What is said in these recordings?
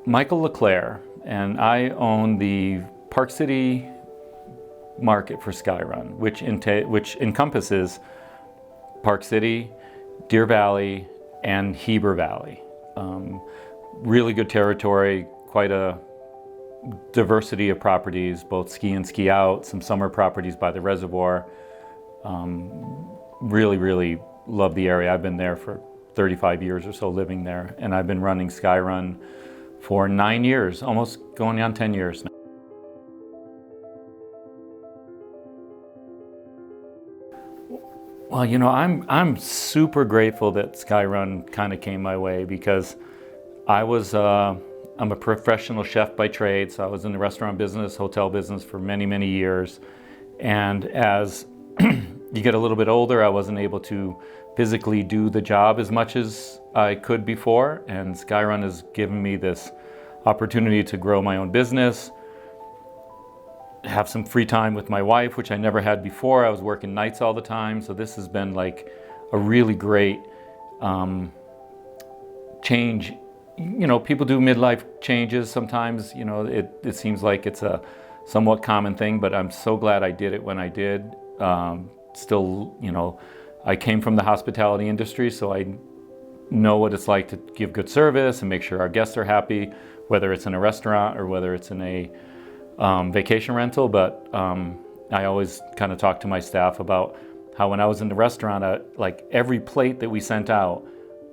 Michael LeClaire, and I own the Park City market for SkyRun, which encompasses Park City, Deer Valley, and Heber Valley. Really good territory, quite a diversity of properties, both ski and ski out, some summer properties by the reservoir. Really, really love the area. I've been there for 35 years or so living there, and I've been running SkyRun for 9 years, almost going on 10 years now. Well, you know, I'm super grateful that SkyRun kind of came my way, because I'm a professional chef by trade, so I was in the restaurant business, hotel business for many, many years. And as you get a little bit older, I wasn't able to physically do the job as much as I could before. And SkyRun has given me this opportunity to grow my own business, have some free time with my wife, which I never had before. I was working nights all the time. So this has been like a really great change. You know, people do midlife changes sometimes. You know, it seems like it's a somewhat common thing, but I'm so glad I did it when I did. Still, you know, I came from the hospitality industry, so I know what it's like to give good service and make sure our guests are happy, whether it's in a restaurant or whether it's in a vacation rental. But I always kind of talk to my staff about how when I was in the restaurant, like every plate that we sent out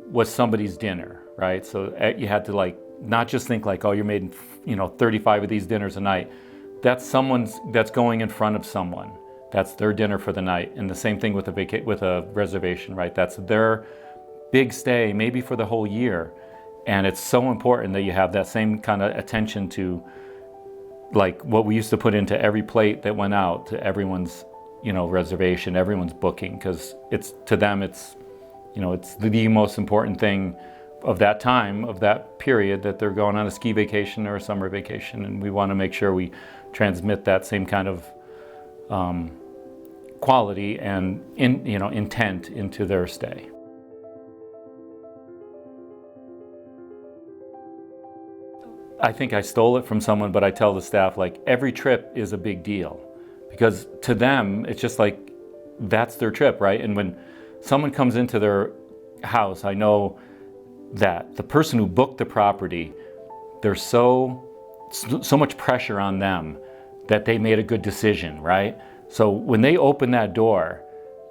was somebody's dinner, right? So you had to like not just think like, oh, you're making 35 of these dinners a night. That's going in front of someone. That's their dinner for the night. And the same thing with a reservation, right? That's their big stay, maybe for the whole year. And it's so important that you have that same kind of attention to like what we used to put into every plate that went out to everyone's, reservation, everyone's booking, because to them, it's the most important thing of that time, of that period, that they're going on a ski vacation or a summer vacation. And we want to make sure we transmit that same kind of quality and intent into their stay. I think I stole it from someone, but I tell the staff, like, every trip is a big deal, because to them it's just like that's their trip, right? And when someone comes into their house, I know that the person who booked the property, there's so much pressure on them that they made a good decision, right? So when they open that door,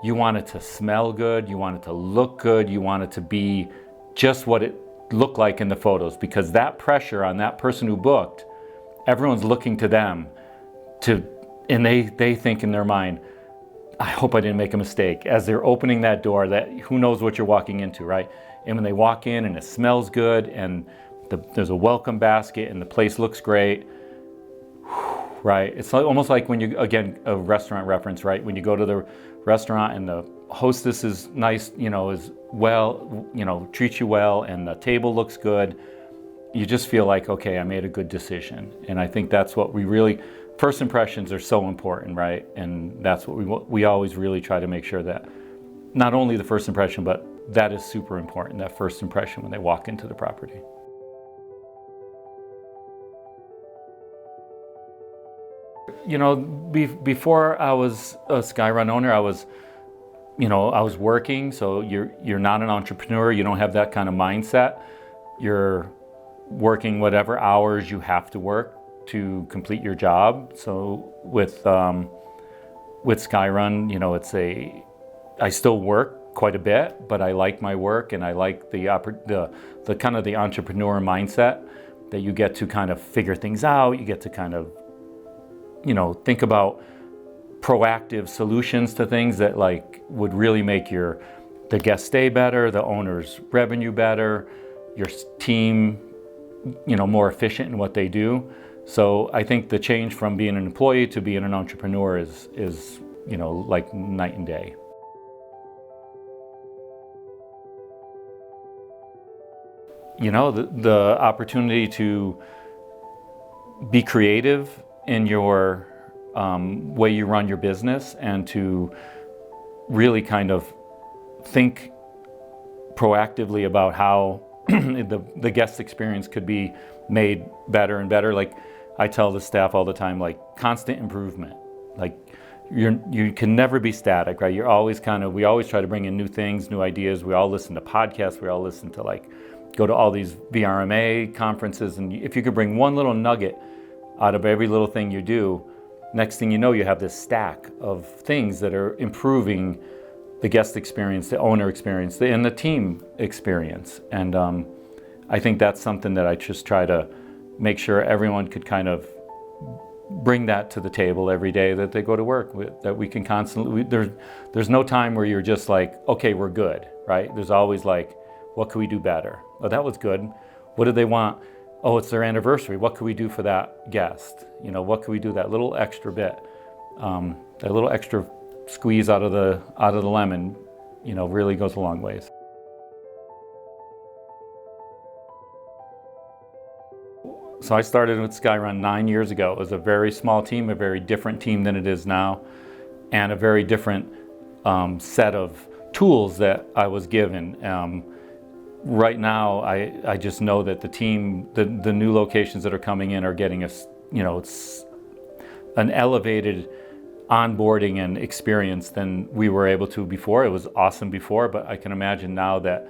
you want it to smell good, you want it to look good, you want it to be just what it looked like in the photos, because that pressure on that person who booked, everyone's looking to them and they think in their mind, I hope I didn't make a mistake, as they're opening that door, that who knows what you're walking into, right? And when they walk in and it smells good and there's a welcome basket and the place looks great, right? It's almost like when you, again, a restaurant reference, right? When you go to the restaurant and the hostess is nice, is well, treats you well, and the table looks good, you just feel like, okay, I made a good decision. And I think that's what we really, first impressions are so important, right? And that's what we always really try to make sure that not only the first impression, but that is super important, that first impression when they walk into the property. Before I was a SkyRun owner, I was working. So you're not an entrepreneur. You don't have that kind of mindset. You're working whatever hours you have to work to complete your job. So with SkyRun, I still work quite a bit, but I like my work, and I like the kind of the entrepreneur mindset that you get to kind of figure things out. You get to kind of think about proactive solutions to things that like would really make the guest stay better, the owner's revenue better, your team, more efficient in what they do. So I think the change from being an employee to being an entrepreneur is like night and day. The opportunity to be creative in your way you run your business, and to really kind of think proactively about how the guest experience could be made better and better. Like I tell the staff all the time, like constant improvement. Like you can never be static, right? You're always we always try to bring in new things, new ideas. We all listen to podcasts. We all listen to go to all these VRMA conferences. And if you could bring one little nugget out of every little thing you do, next thing you know, you have this stack of things that are improving the guest experience, the owner experience, and the team experience. And I think that's something that I just try to make sure everyone could kind of bring that to the table every day that they go to work with, that we can constantly, there's no time where you're just like, okay, we're good, right? There's always like, what could we do better? Oh, that was good. What do they want? Oh, it's their anniversary. What could we do for that guest? What could we do, that little extra bit, that little extra squeeze out of the lemon, really goes a long ways. So I started with SkyRun 9 years ago. It was a very small team, a very different team than it is now, and a very different set of tools that I was given. Right now, I just know that the team, the new locations that are coming in are getting us, it's an elevated onboarding and experience than we were able to before. It was awesome before, but I can imagine now that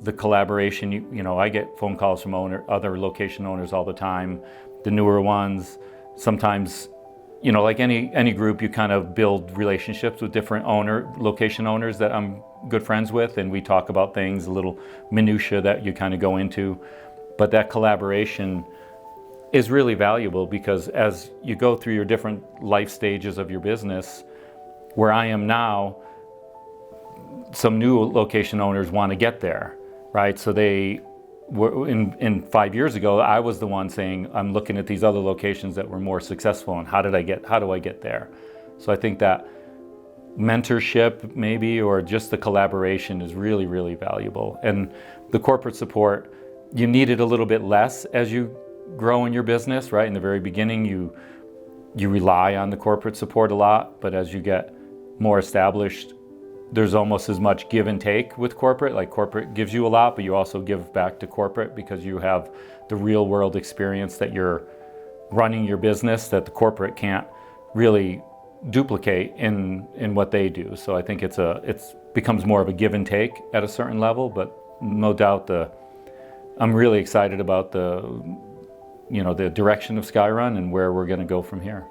the collaboration, I get phone calls from other location owners all the time, the newer ones. Sometimes, like any group, you kind of build relationships with different location owners that I'm good friends with, and we talk about things, a little minutia that you kind of go into. But that collaboration is really valuable, because as you go through your different life stages of your business, where I am now, some new location owners want to get there, right? So they were in 5 years ago, I was the one saying, I'm looking at these other locations that were more successful, and how do I get there? So I think that mentorship maybe, or just the collaboration, is really, really valuable. And the corporate support, you need it a little bit less as you grow in your business, right? In the very beginning, you rely on the corporate support a lot, but as you get more established, there's almost as much give and take with corporate. Like corporate gives you a lot, but you also give back to corporate because you have the real world experience that you're running your business that the corporate can't really duplicate in what they do. So I think it becomes more of a give and take at a certain level, but no doubt I'm really excited about the direction of SkyRun and where we're going to go from here.